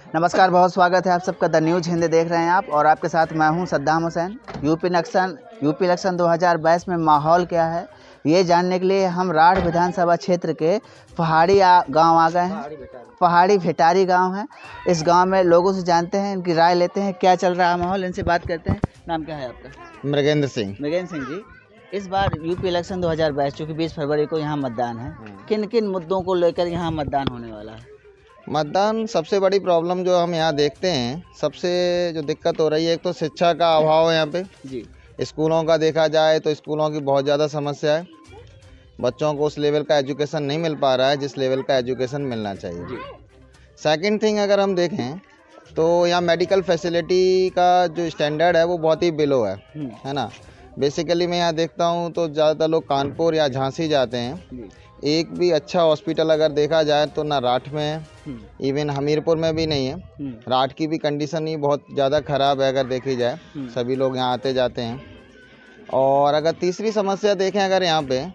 नमस्कार, बहुत स्वागत है आप सबका। द न्यूज़ हिंदी देख रहे हैं आप, और आपके साथ मैं हूं सद्दाम हुसैन। यूपी इलेक्शन 2022 में माहौल क्या है, ये जानने के लिए हम राढ़ विधानसभा क्षेत्र के पहाड़ी गांव आ गए हैं। पहाड़ी भेटारी गांव है। इस गांव में लोगों से जानते हैं, इनकी राय लेते हैं, क्या चल रहा है माहौल, इनसे बात करते हैं। नाम क्या है आपका? मृगेंद्र सिंह। मृगेंद्र सिंह जी, इस बार यूपी इलेक्शन 2022 चूँकि 20 फरवरी को यहाँ मतदान है, किन किन मुद्दों को लेकर यहाँ मतदान होने वाला है? मतदान सबसे बड़ी प्रॉब्लम जो हम यहाँ देखते हैं, सबसे जो दिक्कत हो रही है, एक तो शिक्षा का अभाव है यहाँ पे जी। स्कूलों का देखा जाए तो स्कूलों की बहुत ज़्यादा समस्या है। बच्चों को उस लेवल का एजुकेशन नहीं मिल पा रहा है जिस लेवल का एजुकेशन मिलना चाहिए। सेकंड थिंग अगर हम देखें तो यहाँ मेडिकल फैसिलिटी का जो स्टैंडर्ड है वो बहुत ही बिलो है ना। बेसिकली मैं यहाँ देखता हूँ तो ज़्यादातर लोग कानपुर या झांसी जाते हैं। एक भी अच्छा हॉस्पिटल अगर देखा जाए तो ना राठ में है, इवन हमीरपुर में भी नहीं है। राठ की भी कंडीशन ही बहुत ज़्यादा ख़राब है अगर देखी जाए, सभी लोग यहाँ आते जाते हैं। और अगर तीसरी समस्या देखें अगर यहाँ पे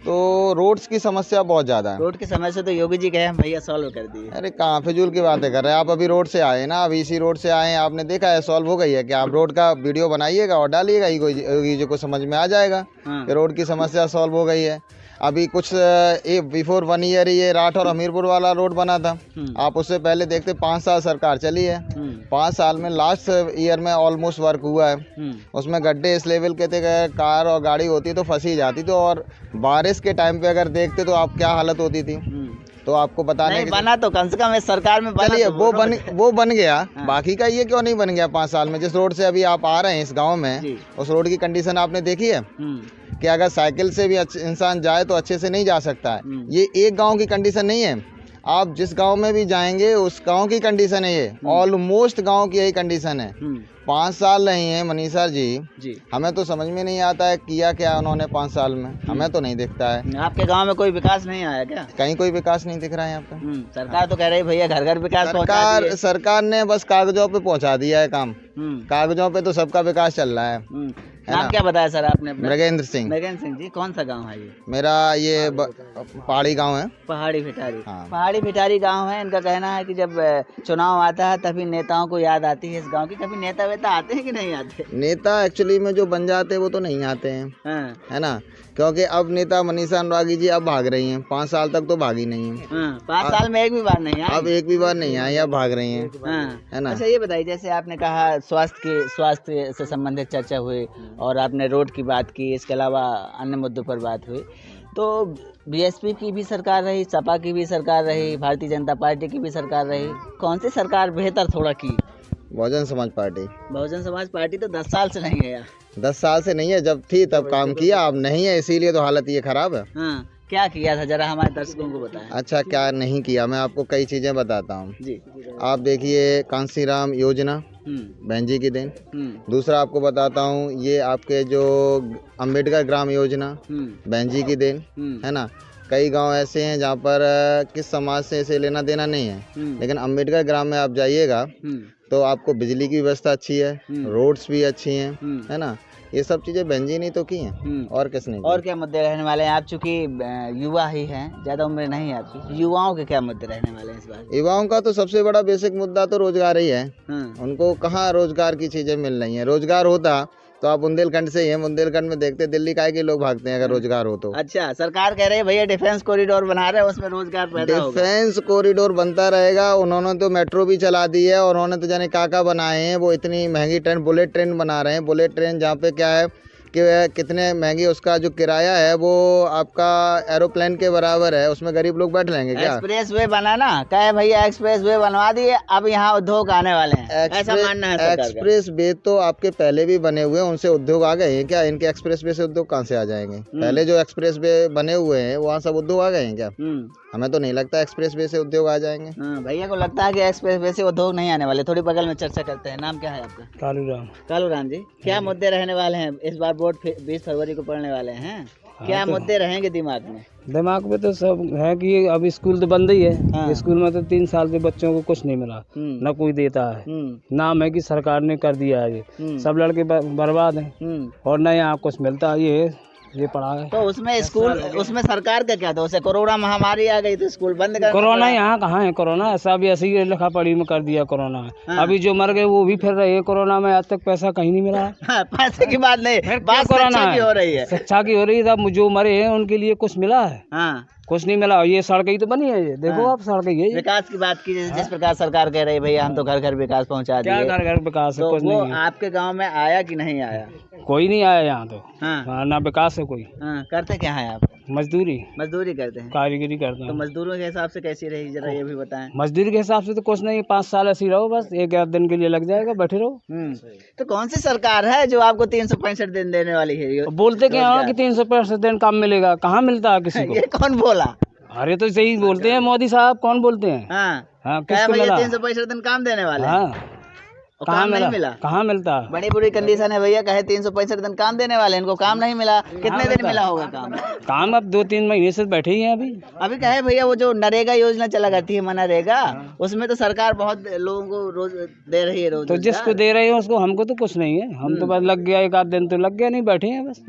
तो रोड्स की समस्या बहुत ज़्यादा है। रोड की समस्या तो योगी जी गए हम भैया सॉल्व कर दिए। अरे कहाँ फिजूल की बातें कर रहे हैं आप, अभी रोड से आए ना, अभी इसी रोड से आए हैं, आपने देखा है सॉल्व हो गई है कि आप रोड का वीडियो बनाइएगा और डालिएगा, योगी जी को समझ में आ जाएगा कि रोड की समस्या सॉल्व हो गई है। अभी कुछ बिफोर 1 ईयर ये राठ और हमीरपुर वाला रोड बना था। आप उससे पहले देखते 5 साल सरकार चली है। 5 साल में लास्ट ईयर में ऑलमोस्ट वर्क हुआ है। उसमें गड्ढे इस लेवल के थे, कार और गाड़ी होती तो फंसी जाती तो, और बारिश के टाइम पे अगर देखते तो आप क्या हालत होती थी। तो आपको बताने नहीं बना तो कम से कम इस सरकार में बना। चलिए वो बन गया, बाकी का ये क्यों नहीं बन गया 5 साल में। जिस रोड से अभी आप आ रहे हैं इस गांव में, उस रोड की कंडीशन आपने देखी है कि अगर साइकिल से भी इंसान जाए तो अच्छे से नहीं जा सकता है। ये एक गांव की कंडीशन नहीं है, आप जिस गांव में भी जाएंगे उस गांव की कंडीशन है ये। ऑलमोस्ट गांव की यही कंडीशन है। 5 साल नहीं है मनीषा जी, हमें तो समझ में नहीं आता है किया क्या उन्होंने 5 साल में, हमें तो नहीं दिखता है। आपके गांव में कोई विकास नहीं आया क्या? कहीं कोई विकास नहीं दिख रहा है यहाँ पे। सरकार तो कह रही है भैया घर घर विकास। सरकार ने बस कागजों पे पहुँचा दिया है काम। कागजों पे तो सबका विकास चल रहा है। नाम क्या बताया सर आपने? मृगेंद्र सिंह। मृगेंद्र सिंह जी, कौन सा गांव है ये? मेरा ये पहाड़ी गांव है। पहाड़ी भिटारी। हाँ। पहाड़ी भिटारी गांव है। इनका कहना है कि जब चुनाव आता है तभी नेताओं को याद आती है इस गांव की। कभी नेता वेता आते हैं कि नहीं आते? नेता एक्चुअली में जो बन जाते हैं वो तो नहीं आते हैं, है ना, क्योंकि अब नेता मनीषा अनुरागी जी अब भाग रही हैं। 5 साल तक तो भागी नहीं है। 5 साल में एक भी बार नहीं आई। अब एक भी बार नहीं आई, अब भाग रही हैं, है ना। अच्छा ये बताइए, जैसे आपने कहा स्वास्थ्य से संबंधित चर्चा हुई और आपने रोड की बात की, इसके अलावा अन्य मुद्दों पर बात हुई, तो बीएसपी की भी सरकार रही, सपा की भी सरकार रही, भारतीय जनता पार्टी की भी सरकार रही, कौन सी सरकार बेहतर थोड़ा की? बहुजन समाज पार्टी। बहुजन समाज पार्टी तो 10 साल से नहीं गया। 10 साल से नहीं है, जब थी तब काम किया, अब नहीं है, इसीलिए तो हालत ये खराब है। क्या किया था जरा हमारे दर्शकों को बताएं। अच्छा क्या नहीं किया, मैं आपको कई चीजें बताता हूँ जी। आप देखिए कांसीराम योजना बहन जी की देन। दूसरा आपको बताता हूँ, ये आपके जो अंबेडकर ग्राम योजना बहन जी की देन, है ना। कई गांव ऐसे हैं जहाँ पर किस समाज से इसे लेना देना नहीं है, लेकिन अंबेडकर ग्राम में आप जाइएगा तो आपको बिजली की व्यवस्था अच्छी है, रोड्स भी अच्छी हैं, है ना। ये सब चीजें बहन जी नहीं तो की हैं, और किसने की? और क्या मुद्दे रहने वाले हैं? आप चूंकि युवा ही हैं, ज्यादा उम्र नहीं है आपकी, युवाओं के क्या मुद्दे रहने वाले हैं इस बार? युवाओं का तो सबसे बड़ा बेसिक मुद्दा तो रोजगार ही है। उनको कहाँ रोजगार की चीजें मिल रही हैं। रोजगार होता तो आप बुंदेलखंड से ही हैं, बुंदेलखंड में देखते दिल्ली काहे के लोग भागते हैं अगर रोजगार हो तो। अच्छा, सरकार कह रही है भैया डिफेंस कॉरिडोर बना रहे हैं, उसमें रोजगार पैदा होगा। डिफेंस कॉरिडोर बनता रहेगा, उन्होंने तो मेट्रो भी चला दी है, और उन्होंने तो जाने काका बनाए हैं। वो इतनी महंगी ट्रेन, बुलेट ट्रेन बना रहे हैं। बुलेट ट्रेन जहाँ पे क्या है कि कितने महंगी उसका जो किराया है वो आपका एरोप्लेन के बराबर है, उसमें गरीब लोग बैठ लेंगे क्या? एक्सप्रेस वे बना ना, कहे भैया एक्सप्रेस वे बनवा दिए, अब यहाँ उद्योग आने वाले हैं, ऐसा मानना है सरकार का। एक्सप्रेस वे तो आपके पहले भी बने हुए हैं, उनसे उद्योग आ गए हैं क्या? इनके एक्सप्रेस वे से उद्योग कहाँ से आ जाएंगे? पहले जो एक्सप्रेस वे बने हुए हैं वहाँ सब उद्योग आ गए हैं क्या? हमें तो नहीं लगता एक्सप्रेस वे से उद्योग आ जाएंगे। भैया को लगता है कि एक्सप्रेस वे से उद्योग नहीं आने वाले। थोड़ी बगल में चर्चा करते हैं। नाम क्या है आपका? कालू राम जी, क्या मुद्दे रहने वाले हैं इस बार? वोट 20 फरवरी को पड़ने वाले हैं, क्या मुद्दे रहेंगे दिमाग में? दिमाग में तो सब है कि अब स्कूल तो बंद ही है। स्कूल में तो 3 साल से बच्चों को कुछ नहीं मिला, न कोई देता है। नाम है कि सरकार ने कर दिया है, ये सब लड़के बर्बाद हैं और न यहाँ कुछ मिलता है। ये ये पढ़ा है। तो उसमें स्कूल, उसमें सरकार का क्या दोष है? कोरोना महामारी आ गई तो स्कूल बंद कर, कोरोना यहाँ कहाँ है? कोरोना ऐसा भी ऐसी ही लिखा पढ़ी में कर दिया कोरोना है। हाँ। अभी जो मर गए वो भी फिर रहे हैं कोरोना में, आज तक पैसा कहीं नहीं मिला है। हाँ, पैसे की बात नहीं, बात कोरोना शिक्षा की हो रही है। शिक्षा की हो रही है। अब जो मरे हैं उनके लिए कुछ मिला है? हाँ, कुछ नहीं मिला। ये सड़क ही तो बनी है, ये देखो आप सड़क ही है ये। विकास की बात की, जिस प्रकार सरकार कह रही है भैया हम तो घर घर विकास पहुंचा क्या दिए, घर घर विकास है? तो कुछ वो नहीं है। आपके गांव में आया कि नहीं आया? कोई नहीं आया यहाँ तो। हाँ, ना विकास है कोई। हाँ, करते क्या है आप? मजदूरी मजदूरी करते हैं। कारीगरी करते तो हैं। मजदूरों के हिसाब से कैसी रही, जरा ये भी बताएं। मजदूरी के हिसाब से तो कुछ नहीं, 5 साल ऐसे ही रहो, बस 1 दिन के लिए लग जाएगा, बैठे रहो। तो कौन सी सरकार है जो आपको 365 दिन देने वाली है? बोलते क्या हो कि 365 दिन काम मिलेगा, कहाँ मिलता है किसी को? ये कौन बोला? अरे तो सही बोलते हैं मोदी साहब, कौन बोलते हैं? हाँ, किसको मिला? 365 दिन काम देने वाले हैं। हाँ, और कहाँ काम नहीं मिला? मिला? कहाँ मिलता है? बड़ी बुरी कंडीशन है भैया, कहे 365 दिन काम देने वाले, इनको काम नहीं मिला। कितने दिन मिला होगा काम? काम अब 2-3 महीने से बैठे ही हैं अभी। अभी कहे भैया वो जो नरेगा योजना चला करती है, मनरेगा, उसमें तो सरकार बहुत लोगों को रोज दे रही है, रोज। तो जिसको दे रहे हैं उसको, हमको तो कुछ नहीं है। हम तो बस लग गया 1 दिन तो लग गया, नहीं बैठे हैं बस,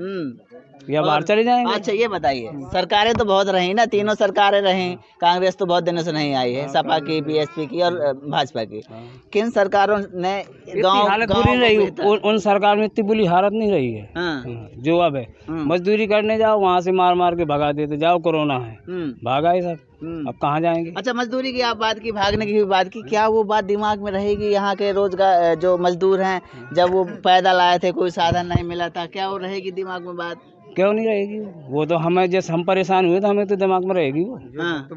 या बाहर चले जाएंगे। अच्छा ये बताइए, सरकारें तो बहुत रही ना, तीनों सरकारें रही, कांग्रेस तो बहुत दिनों से नहीं आई है, सपा की, बीएसपी की और भाजपा की। किन सरकारों ने गांव हालत बुरी रही? उन सरकार में इतनी बुरी हालत नहीं रही है। हाँ, जो अब है मजदूरी करने जाओ, वहाँ से मार मार के भगा देते जाओ, कोरोना है भागा ही सब। अब कहाँ जाएंगे? अच्छा, मजदूरी की आप बात की, भागने की भी बात की, क्या वो बात दिमाग में रहेगी यहाँ के रोजगार जो मजदूर हैं, जब वो पैदल आए थे कोई साधन नहीं मिला था, क्या वो रहेगी दिमाग में बात? क्यों नहीं रहेगी? वो तो हमें, जैसे हम परेशान हुए तो हमें तो दिमाग में रहेगी वो। हाँ,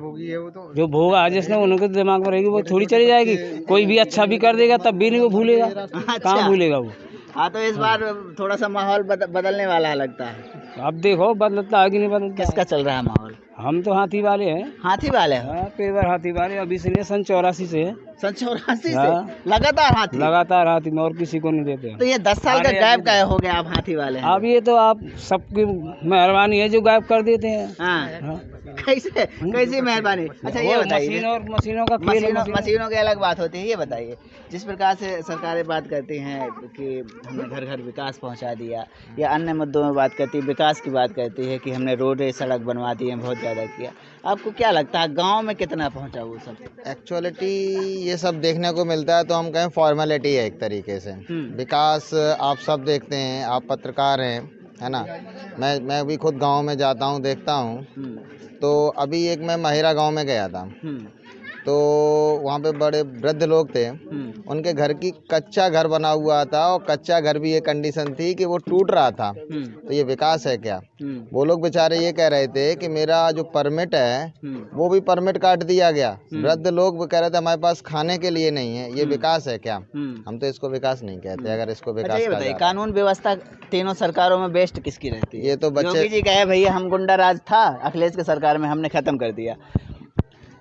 जो भोगा है जिसने, उनको तो दिमाग में रहेगी, वो थोड़ी चली जाएगी। कोई भी अच्छा भी कर देगा तब भी नहीं वो भूलेगा। कहाँ भूलेगा वो? हाँ, तो इस बार थोड़ा सा माहौल बदलने वाला है लगता है। अब देखो बदलता है कि नहीं बदलता। किसका चल रहा है माहौल? हम तो हाथी वाले हैं। हाथी वाले हैं? हाँ, पेवर हाथी वाले। अभी से नहीं, सन 84 से है। सन 84 हाँ। से लगातार हाथी? लगातार हाथी में, और किसी को नहीं देते। तो ये 10 साल का गैप का हो गया, आप हाथी वाले हैं? अब ये तो आप सबकी मेहरबानी है जो गायब कर देते हैं। हाँ, कैसी मेहरबानी? अच्छा ये बताइए, मशीनों का खेल है। मशीनों की अलग बात होती है। ये बताइए, जिस प्रकार से सरकारें बात करती हैं कि हमने घर घर विकास पहुंचा दिया, या अन्य मुद्दों में बात करती है, विकास की बात करती है कि हमने रोड सड़क बनवा दी है, बहुत ज़्यादा किया, आपको क्या लगता है गांव में कितना पहुंचा वो सब? एक्चुअलिटी ये सब देखने को मिलता है तो हम कहें फॉर्मेलिटी है एक तरीके से। विकास आप सब देखते हैं, आप पत्रकार हैं, है ना। मैं भी खुद गांव में जाता हूं, देखता हूं। तो अभी एक मैं महिरा गांव में गया था, तो वहाँ पे बड़े वृद्ध लोग थे, उनके घर की कच्चा घर बना हुआ था, और कच्चा घर भी ये कंडीशन थी कि वो टूट रहा था। तो ये विकास है क्या? वो लोग बेचारे ये कह रहे थे कि मेरा जो परमिट है वो भी परमिट काट दिया गया। वृद्ध लोग कह रहे थे हमारे पास खाने के लिए नहीं है। ये विकास है क्या? हम तो इसको विकास नहीं कहते अगर इसको विकास कहा जाए। कानून व्यवस्था तीनों सरकारों में बेस्ट किसकी रहती है? ये तो बच्चे, योगी जी कहे भैया हम गुंडा राज था, अखिलेश की सरकार में हमने खत्म कर दिया।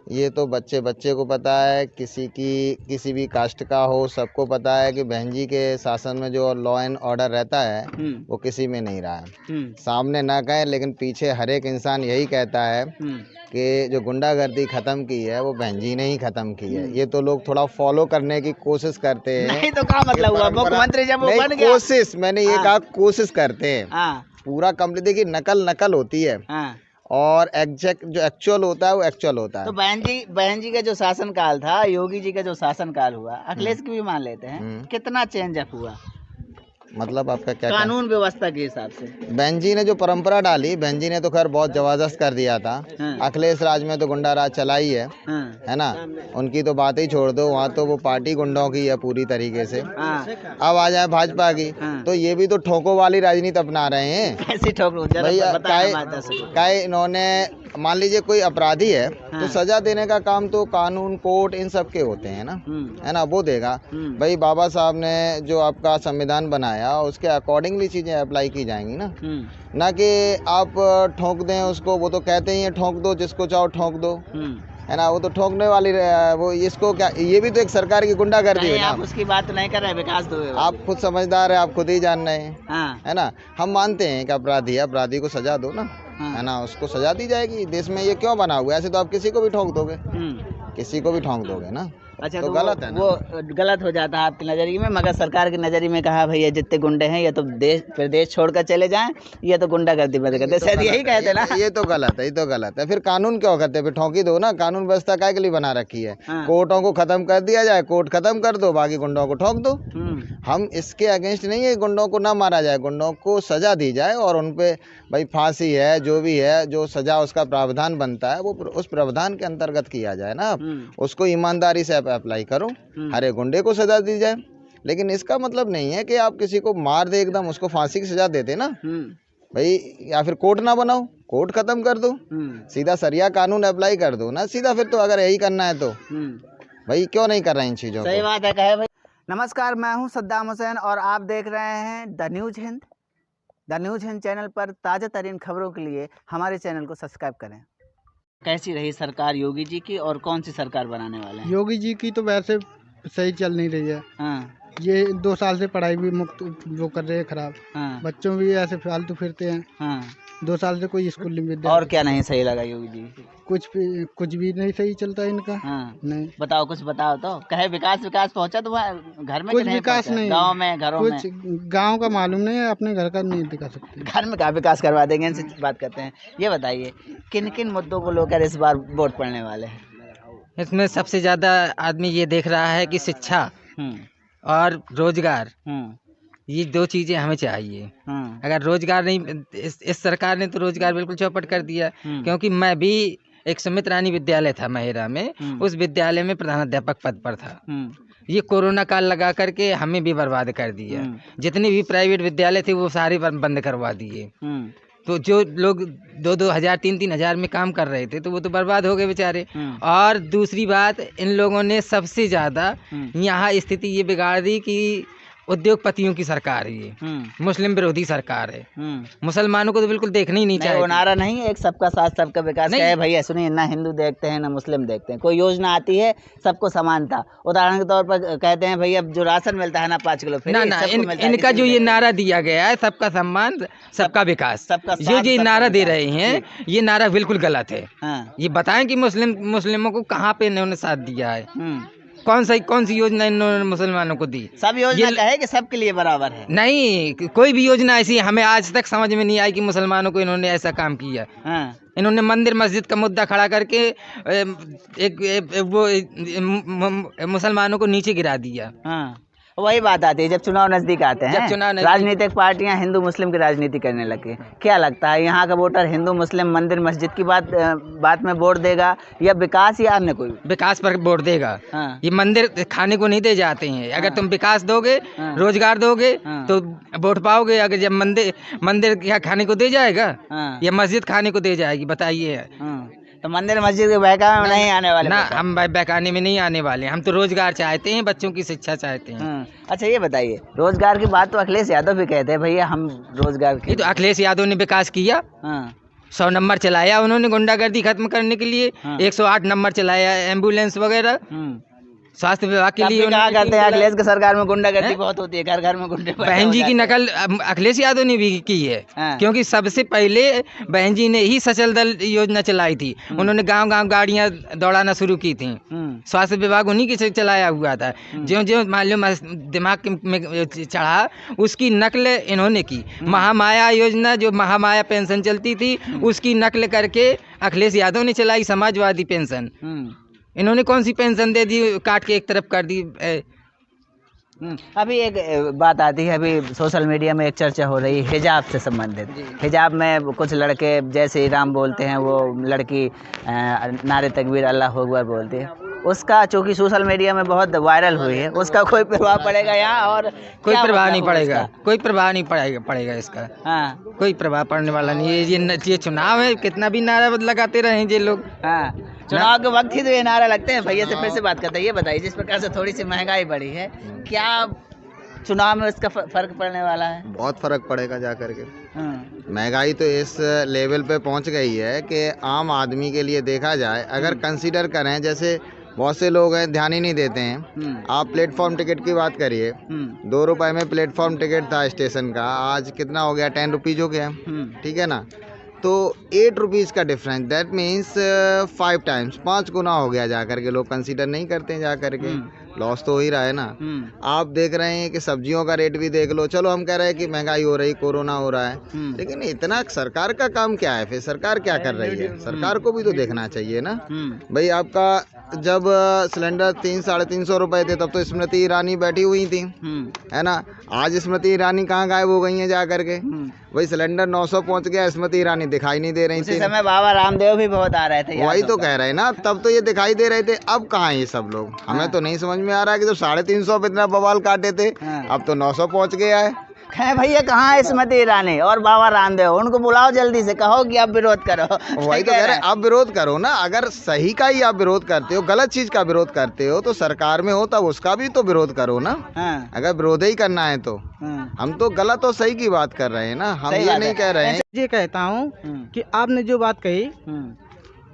ये तो बच्चे को पता है, किसी भी कास्ट का हो, सबको पता है कि बहन जी के शासन में जो लॉ एंड ऑर्डर रहता है वो किसी में नहीं रहा है। सामने ना कहें लेकिन पीछे हर एक इंसान यही कहता है कि जो गुंडागर्दी खत्म की है वो बहन जी ने ही खत्म की है। ये तो लोग थोड़ा फॉलो करने की कोशिश करते हैं। नहीं तो क्या मतलब हुआ? मुख्यमंत्री जब वो बन गया, कोशिश, मैंने ये कहा कोशिश करते हैं। पूरा कंप्लीट, देखिए नकल होती है और एग्जैक्ट जो एक्चुअल होता है वो एक्चुअल होता है। तो बहन जी का जो शासनकाल था, योगी जी का जो शासनकाल हुआ, अखिलेश की भी मान लेते हैं, कितना चेंज अप हुआ? मतलब आपका क्या कानून व्यवस्था के हिसाब से बहन जी ने जो परंपरा डाली, बहन जी ने तो खैर बहुत जबरदस्त कर दिया था। अखिलेश राज में तो गुंडा राज चला ही है ना। उनकी तो बात ही छोड़ दो, वहाँ तो वो पार्टी गुंडों की है पूरी तरीके से। अब आ जाए भाजपा की, तो ये भी तो ठोकों वाली राजनीति अपना रहे हैं। कैसी ठोक? भैया इन्होंने, मान लीजिए कोई अपराधी है तो सजा देने का काम तो कानून, कोर्ट, इन सब के होते हैं ना, है ना, वो देगा। भाई बाबा साहब ने जो आपका संविधान बनाया उसके अकॉर्डिंगली चीजें अप्लाई की जाएंगी ना कि आप ठोक दें उसको। वो तो कहते ही हैं ठोक दो, जिसको चाहो ठोक दो, है ना। वो तो ठोकने वाली, वो इसको क्या, ये भी तो एक सरकार की गुंडागर्दी है ना। आप उसकी बात नहीं कर रहे, विकास दो। आप खुद समझदार है, आप खुद ही जान रहे हैं, है ना। हम मानते हैं कि अपराधी है, अपराधी को सजा दो ना, है ना, उसको सजा दी जाएगी। देश में ये क्यों बना हुआ है? ऐसे तो आप किसी को भी ठोक दोगे, किसी को भी ठोक दोगे ना। अच्छा तो गलत है ना। वो गलत हो जाता है आपकी नज़रिए में, मगर सरकार की नज़रिए में कहा भैया जितने गुंडे हैं ये तो देश छोड़कर चले जाएं, ये तो गुंडागर्दी बंद कर दे, शायद यही कहते ना। ये तो गलत है, ये तो गलत है। फिर कानून क्यों करते, फिर ठोंकी दो ना। कानून व्यवस्था काय के लिए बना रखी है? कोर्टों को खत्म कर दिया जाए, कोर्ट खत्म कर दो, बाकी गुंडों को ठोक दो। हम इसके अगेंस्ट नहीं है, गुंडों को ना मारा जाए, गुंडों को सजा दी जाए और उन पे भाई फांसी है, जो भी है, जो सजा उसका प्रावधान बनता है वो उस प्रावधान के अंतर्गत किया जाए ना। उसको ईमानदारी से अप्लाई करो, हर एक गुंडे को सजा दी जाए। लेकिन इसका मतलब नहीं है कि आप किसी को मार दे एकदम, उसको फांसी की सजा देते ना भाई, या फिर कोर्ट ना बनाओ, कोर्ट खत्म कर दो, सीधा सरिया कानून अप्लाई कर दो ना सीधा। फिर तो अगर यही करना है तो भाई क्यों नहीं कर रहे इन चीज़ों को? सही बात है कहे भाई। नमस्कार, मैं हूं सद्दाम हुसैन और आप देख रहे हैं the news Hind. The news Hind channel पर ताज़ा तरीन खबरों के लिए हमारे चैनल को सब्सक्राइब करें। कैसी रही सरकार योगी जी की और कौन सी सरकार बनाने वाले हैं? योगी जी की तो वैसे सही चल नहीं रही है। ये 2 साल से पढ़ाई भी मुक्त वो कर रहे हैं खराब। बच्चों भी ऐसे फालतू फिरते हैं। 2 साल से कोई स्कूल नहीं विद्या। और क्या नहीं सही लगा योगी जी? कुछ भी नहीं सही चलता इनका। नहीं बताओ, कुछ बताओ तो। कहे विकास पहुंचा तो घर में कुछ विकास नहीं, गाँव में, घरों में कुछ गाँव का मालूम नहीं है, अपने घर का नहीं दिखा सकते। घर में क्या विकास करवा देंगे, इनसे बात करते हैं। ये बताइए किन किन मुद्दों को लेकर इस बार वोट पड़ने वाले हैं? इसमें सबसे ज़्यादा आदमी ये देख रहा है कि शिक्षा और रोजगार, ये 2 चीज़ें हमें चाहिए। अगर रोजगार नहीं, इस सरकार ने तो रोजगार बिल्कुल चौपट कर दिया। क्योंकि मैं भी एक सुमित रानी विद्यालय था महिरा में, उस विद्यालय में प्रधानाध्यापक पद पर था। ये कोरोना काल लगा करके हमें भी बर्बाद कर दिया। जितने भी प्राइवेट विद्यालय थे वो सारे बंद करवा दिए। तो जो लोग 2-2 हज़ार 3-3 हज़ार में काम कर रहे थे तो वो तो बर्बाद हो गए बेचारे। और दूसरी बात, इन लोगों ने सबसे ज़्यादा यहाँ स्थिति ये बिगाड़ दी कि उद्योगपतियों की सरकार है ये, मुस्लिम विरोधी सरकार है। मुसलमानों को तो बिल्कुल देखना ही नहीं चाहिए। वो नारा नहीं है एक सबका साथ सबका विकास का है भैया? सुनिए, ना हिंदू देखते हैं ना मुस्लिम देखते हैं, कोई योजना आती है सबको समानता। उदाहरण के तौर पर कहते हैं भैया जो राशन मिलता है ना 5 किलो फ्री, इनका जो ये नारा दिया गया है सबका सम्मान सबका विकास, जो ये नारा दे रहे हैं ये नारा बिल्कुल गलत है। ये बताएं कि मुस्लिमों को कहाँ पे इन्होंने साथ दिया है? कौन सी योजना इन्होंने मुसलमानों को दी? सब योजना कहे कि सबके लिए बराबर है? नहीं, कोई भी योजना ऐसी हमें आज तक समझ में नहीं आई कि मुसलमानों को इन्होंने ऐसा काम किया। इन्होंने मंदिर मस्जिद का मुद्दा खड़ा करके वो मुसलमानों को नीचे गिरा दिया। वही बात आती है जब चुनाव नजदीक आते हैं, राजनीतिक पार्टियां हिंदू मुस्लिम की राजनीति करने लगी। क्या लगता है यहाँ का वोटर हिंदू मुस्लिम मंदिर मस्जिद की बात में वोट देगा या विकास या अन्य कोई? विकास पर वोट देगा। ये मंदिर खाने को नहीं दे जाते हैं। अगर तुम विकास दोगे, रोजगार दोगे तो वोट पाओगे। अगर जब मंदिर क्या खाने को दे जाएगा या मस्जिद खाने को दे जाएगी? बताइए। तो मंदिर मस्जिद के बहकावे में नहीं आने वाले ना, हम बहकाने में नहीं आने वाले। हम तो रोजगार चाहते हैं, बच्चों की शिक्षा चाहते हैं। अच्छा ये बताइए, रोजगार की बात तो अखिलेश यादव भी कहते हैं भैया हम रोजगार की। तो अखिलेश यादव ने विकास किया। 100 नंबर चलाया उन्होंने गुंडागर्दी खत्म करने के लिए। 108 नंबर चलाया, एम्बुलेंस वगैरह, स्वास्थ्य विभाग के लिए। कहा करते हैं अखिलेश की सरकार में गुंडागर्दी बहुत होती है, घर घर में गुंडे। बहन जी की नकल अखिलेश यादव ने भी की है। क्योंकि सबसे पहले बहन जी ने ही सचल दल योजना चलाई थी। उन्होंने गांव गांव गाड़ियां दौड़ाना शुरू की थी। स्वास्थ्य विभाग उन्हीं के चलाया हुआ था। जो जो मालूम दिमाग में चढ़ा उसकी नकल इन्होंने की। महामाया योजना, जो महामाया पेंशन चलती थी, उसकी नकल करके अखिलेश यादव ने चलाई समाजवादी पेंशन। इन्होंने कौन सी पेंशन दे दी, काट के एक तरफ कर दी। अभी एक बात आती है, अभी सोशल मीडिया में एक चर्चा हो रही है हिजाब से संबंधित। हिजाब में कुछ लड़के जय श्री राम बोलते हैं, वो लड़की नारे तकबीर अल्लाह अकबर बोलती है। उसका चूँकि सोशल मीडिया में बहुत वायरल हुई है, उसका कोई प्रभाव पड़ेगा यहाँ? और कोई प्रभाव नहीं पड़ेगा, कोई प्रभाव नहीं पड़ेगा इसका। कोई प्रभाव पड़ने वाला नहीं है। ये चुनाव है, कितना भी नारा लगाते रहे ये लोग। चुनाव के वक्त ही तो ये नारा लगते हैं। भैया से फिर से बात करते हैं। ये बताइए, जिस प्रकार से थोड़ी सी महंगाई बढ़ी है, क्या चुनाव में इसका फर्क पड़ने वाला है? बहुत फर्क पड़ेगा जा करके। महंगाई तो इस लेवल पे पहुंच गई है कि आम आदमी के लिए देखा जाए, अगर कंसीडर करें, जैसे बहुत से लोग हैं ध्यान ही नहीं देते हैं। आप प्लेटफॉर्म टिकट की बात करिए, 2 रुपए में प्लेटफॉर्म टिकट था स्टेशन का, आज कितना हो गया? 10 रुपीज हो गया। ठीक है ना? तो 8 रुपीज़ का डिफरेंस, दैट मीन्स 5 टाइम्स, 5 गुना हो गया जा करके। लोग कंसीडर नहीं करते हैं जा करके, लॉस तो हो ही रहा है ना। आप देख रहे हैं कि सब्जियों का रेट भी देख लो, चलो हम कह रहे हैं कि महंगाई हो रही, कोरोना हो रहा है, लेकिन इतना सरकार का काम क्या है? फिर सरकार क्या कर रही है? सरकार को भी तो देखना चाहिए ना भाई। आपका जब सिलेंडर 300-350 रुपए थे तब तो स्मृति ईरानी बैठी हुई थी, है ना। आज स्मृति ईरानी कहाँ गायब हो गई है जा करके? वही सिलेंडर 900 पहुंच गया, स्मृति ईरानी दिखाई नहीं दे रही थी। उसी समय बाबा रामदेव भी बहुत आ रहे थे, वही तो कह रहे हैं ना, तब तो ये दिखाई दे रहे थे, अब कहाँ है ये सब लोग? हमें तो नहीं समझ में आ रहा है कि जो 350 पे इतना बवाल काटे थे, अब तो 900 पहुंच गया है। भैया कहाँ है स्मृति ईरानी और बाबा रामदेव? उनको बुलाओ जल्दी से, कहो कि आप विरोध करो। वही तो कह रहे हैं, आप विरोध करो ना। अगर सही का ही आप विरोध करते हो, गलत चीज का विरोध करते हो, तो सरकार में हो तब उसका भी तो विरोध करो ना। अगर विरोध ही करना है तो हम तो गलत और सही की बात कर रहे हैं ना, हम ये नहीं कह रहे हैं। ये कहता हूँ कि आपने जो बात कही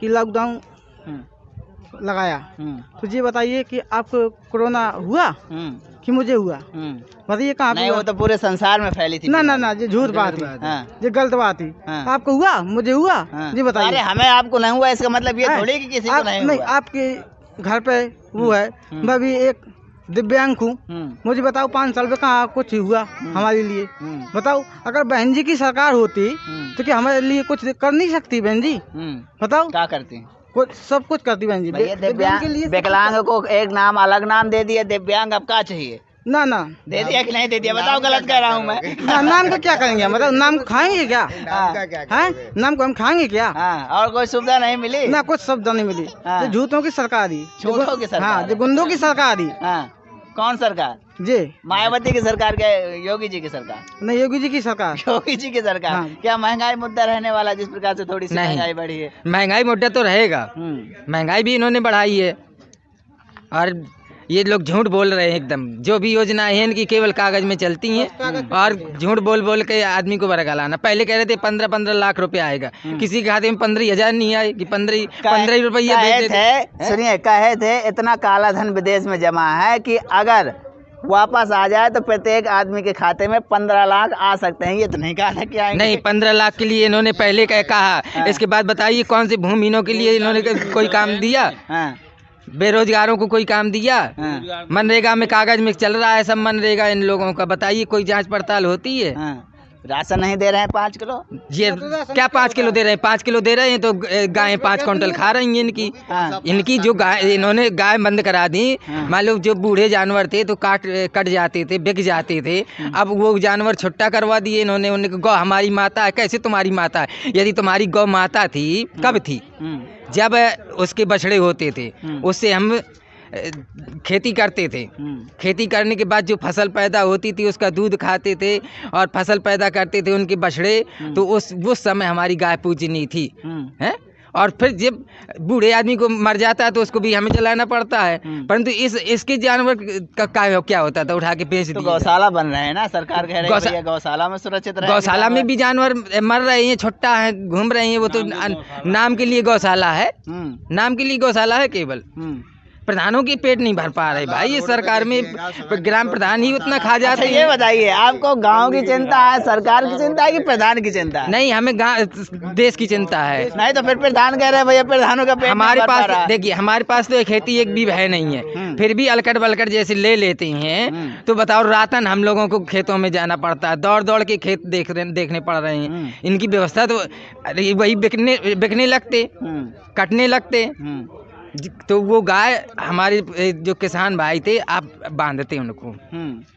कि लॉकडाउन लगाया, तो ये बताइए कि आपको कोरोना हुआ कि मुझे हुआ? बताइए कहाँ? नहीं, वो तो पूरे संसार में फैली थी। ना ये झूठ बात है, ये गलत बात है। आपको हुआ, मुझे हुआ, जी बताइए। अरे हमें आपको नहीं हुआ, इसका मतलब ये थोड़ी कि किसी को नहीं हुआ। आपके घर पे वो है, मैं भी एक दिव्यांग हूँ, मुझे बताओ 5 साल में कहाँ कुछ हुआ हमारे लिए? बताओ, अगर बहन जी की सरकार होती तो क्या हमारे लिए कुछ कर नहीं सकती बहन जी? बताओ क्या करती हैं? कुछ सब कुछ करती बहन जी। विकलांग को एक नाम, अलग नाम दे दिया, दिव्यांग। अब क्या चाहिए? ना दे दिया कि नहीं दे दिया? बताओ, गलत कह रहा हूँ मैं? नाम को क्या करेंगे? मतलब नाम को खाएंगे क्या? नाम को हम खाएंगे क्या? और कोई सुविधा नहीं मिली ना, कुछ सुविधा नहीं मिली। झूठों की सरकार ही, झूठों की सरकार, हाँ, जो गुंडों की सरकार ही। कौन सरकार? जी मायावती की सरकार क्या? योगी जी की सरकार? नहीं, योगी जी की सरकार। योगी जी की सरकार। क्या महंगाई मुद्दा रहने वाला, जिस प्रकार से थोड़ी सी महंगाई बढ़ी है? महंगाई मुद्दा तो रहेगा, महंगाई भी इन्होंने बढ़ाई है। और ये लोग झूठ बोल रहे हैं एकदम। जो भी योजना है इनकी केवल कागज में चलती हैं और झूठ बोल के आदमी को बरगा लाना। पहले कह रहे थे 15 लाख रुपए आएगा, किसी के खाते में 15,000 नहीं आए कि 15 रुपया भेज देते। सुनिए, कहे थे इतना काला धन विदेश में जमा है कि अगर वापस आ जाए तो प्रत्येक आदमी के खाते में 15 लाख आ सकते हैं। ये तो नहीं कहा था कि आएंगे। नहीं, 15 लाख के लिए इन्होंने पहले कहा। इसके बाद बताइए कौन से भूमिहीनों के लिए इन्होंने कोई काम दिया? बेरोजगारों को कोई काम दिया? मनरेगा में कागज में चल रहा है सब मनरेगा इन लोगों का। बताइए, कोई जांच पड़ताल होती है? राशन नहीं दे रहे हैं 5 किलो? ये क्या 5 किलो दे रहे हैं? 5 किलो दे रहे हैं तो गायें 5 क्विंटल खा रही हैं इनकी जो गाय, इन्होंने गाय बंद करा दी। मान लो जो बूढ़े जानवर थे तो कट जाते थे, बिक जाते थे। अब वो जानवर छुट्टा करवा दिए इन्होंने। उन्हें गौ हमारी माता है। कैसे तुम्हारी माता है? यदि तुम्हारी गौ माता थी, कब थी? जब उसके बछड़े होते थे, उससे हम खेती करते थे। खेती करने के बाद जो फसल पैदा होती थी उसका दूध खाते थे और फसल पैदा करते थे उनके बछड़े। तो उस समय हमारी गाय पूजनीय थी, हैं? और फिर जब बूढ़े आदमी को मर जाता है तो उसको भी हमें जलाना पड़ता है। परंतु इसके जानवर का क्या होता था? उठा के बेच दिया। गौशाला बन रहे हैं ना, सरकार कह रही है गौशाला में सुरक्षित रहे। गौशाला में भी जानवर मर रहे हैं, छुट्टा है, घूम रहे हैं। वो तो नाम के लिए गौशाला है, नाम के लिए गौशाला है केवल। प्रधानों की पेट नहीं भर पा रहे भाई। ये सरकार में ग्राम प्रधान ही उतना खा जाते हैं। ये बताइए, आपको गांव की चिंता है, सरकार की चिंता है कि प्रधान की चिंता है? नहीं, हमें देश की चिंता है। नहीं तो फिर प्रधान कह रहे हैं भैया प्रधानों का पेट हमारे पास, देखिए हमारे पास तो खेती एक भी है नहीं है, फिर भी अलकट बलकट जैसे ले लेते हैं। तो बताओ, रातन हम लोगों को खेतों में जाना पड़ता है, दौड़ के खेत देखने पड़ रहे हैं। इनकी व्यवस्था तो वही बिकने लगते, कटने लगते। तो वो गाय हमारे जो किसान भाई थे, आप बांधते उनको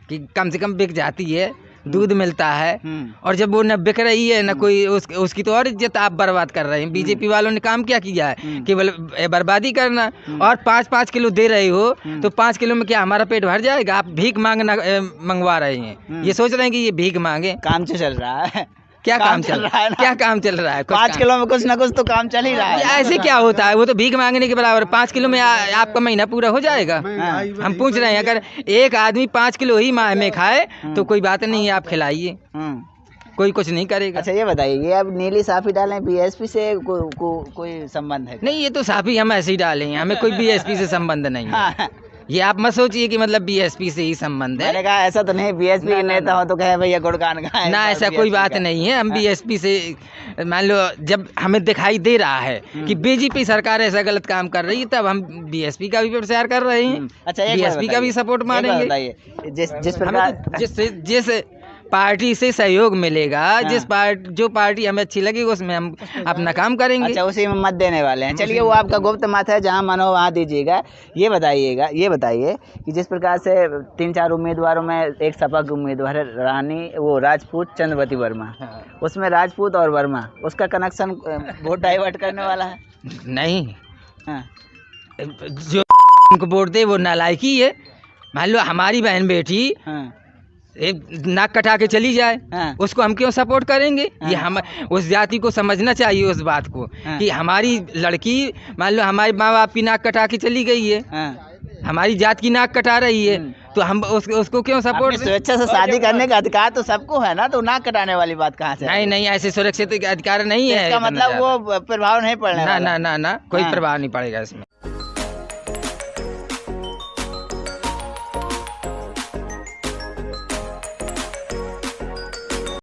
कि कम से कम बिक जाती है, दूध मिलता है। और जब वो न बिक रही है न कोई उसकी तो और इज्जत आप बर्बाद कर रहे हैं। बीजेपी वालों ने काम क्या किया है? केवल बर्बादी करना। और 5-5 किलो दे रहे हो तो 5 किलो में क्या हमारा पेट भर जाएगा? आप भीख मंगवा रहे हैं। ये सोच रहे हैं कि ये भीख मांगे। काम चल रहा है। क्या काम चल रहा है? क्या काम चल रहा है? 5 किलो में कुछ ना कुछ तो काम चल ही रहा है। ऐसे क्या होता है? वो तो भीख मांगने के बराबर। 5 किलो में आपका महीना पूरा हो जाएगा? हम पूछ रहे हैं, अगर एक आदमी 5 किलो ही माह में खाए तो कोई बात नहीं है, आप खिलाइए, कोई कुछ नहीं करेगा। अच्छा ये बताइए, ये अब नीली साफी डालें बीएसपी से कोई संबंध है? नहीं, ये तो साफी हम ऐसे ही डालें, हमें कोई बीएसपी से संबंध नहीं है। ये आप मत सोचिए कि मतलब बीएसपी से ही संबंध है। मैंने कहा ऐसा तो नहीं बीएसपी के नेता हो तो कहे भैया गुड़गान का है, ना, ऐसा कोई बात नहीं है। हम बीएसपी से मान लो जब हमें दिखाई दे रहा है कि बीजेपी सरकार ऐसा गलत काम कर रही है तब हम बीएसपी का भी प्रचार कर रहे हैं। अच्छा, एक बात बीएसपी का भी सपोर्ट मारेंगे। बताइए जिस हमें प्रकार तो जिस पार्टी से सहयोग मिलेगा, जो पार्टी हमें अच्छी लगेगी उसमें हम अपना काम करेंगे। अच्छा, उसी में मत देने वाले हैं। चलिए, वो आपका गुप्त मत है, जहां मनो वहां दीजिएगा। ये बताइए कि जिस प्रकार से 3-4 उम्मीदवारों में एक सपा के उम्मीदवार है वो राजपूत चंद्रवती वर्मा, उसमें राजपूत और वर्मा उसका कनेक्शन वोट डाइवर्ट करने वाला है? नहीं, हाँ। जो उनको वोट दे वो नालायकी है। मान लो हमारी बहन बेटी एक नाक कटा के चली जाए, उसको हम क्यों सपोर्ट करेंगे? ये हम उस जाति को समझना चाहिए उस बात को कि हमारी लड़की मान लो हमारे माँ बाप की नाक कटा के चली गई है, हमारी जात की नाक कटा रही है, तो हम उसको क्यों सपोर्ट? स्वेच्छा से शादी करने का अधिकार तो सबको है ना, तो नाक कटाने वाली बात कहाँ से? नहीं, ऐसे सुरक्षित अधिकार नहीं है। इसका मतलब वो प्रभाव नहीं पड़ने वाला। ना, कोई प्रभाव नहीं पड़ेगा इसमें।